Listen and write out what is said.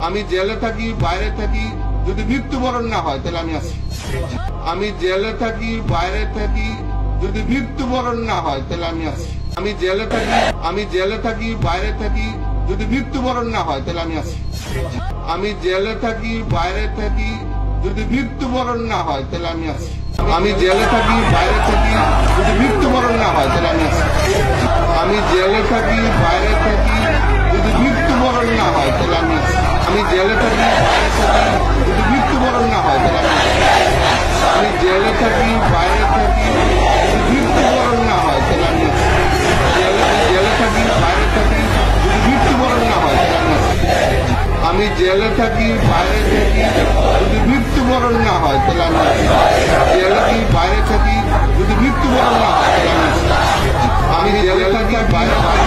আমি জেলে থাকি বাইরে থাকি যদি মৃত্যুবরণ না হয় তাহলে আমি আছি। আমি জেলে থাকি বাইরে থাকি যদি মৃত্যুবরণ না হয় তাহলে আমি আছি। আমি জেলে থাকি বাইরে থাকি যদি মৃত্যুবরণ না হয় তাহলে আমি আছি। আমি জেলে থাকি বাইরে থাকি যদি মৃত্যুবরণ না হয় তাহলে আমি আছি। আমি জেলে থাকি বাইরে থাকি যদি মৃত্যুবরণ না হয় তাহলে আমি আছি। আমি জেলে থাকি বাইরে থাকি যদি মৃত্যুবরণ না হয় তাহলে আমি আছি। আমি জেলে থাকি বাইরে থাকি যদি মৃত্যুবরণ না হয় তাহলে আমি আছি। আমি জেলে থাকি বাইরে থাকি যদি মৃত্যুবরণ না হয় তাহলে আমি আছি। জেলে থাকি বাইরে থাকি যদি মৃত্যুবরণ না হয় তাহলে আমি আছি। আমি জেলে থাকি বাইরে থাকি যদি মৃত্যুবরণ না হয় তাহলে আমি আছি। জেলে থাকি বাইরে থাকি যদি মৃত্যুবরণ না হয় তাহলে আমি আছি। আমি জেলে থাকি বাইরে থাকি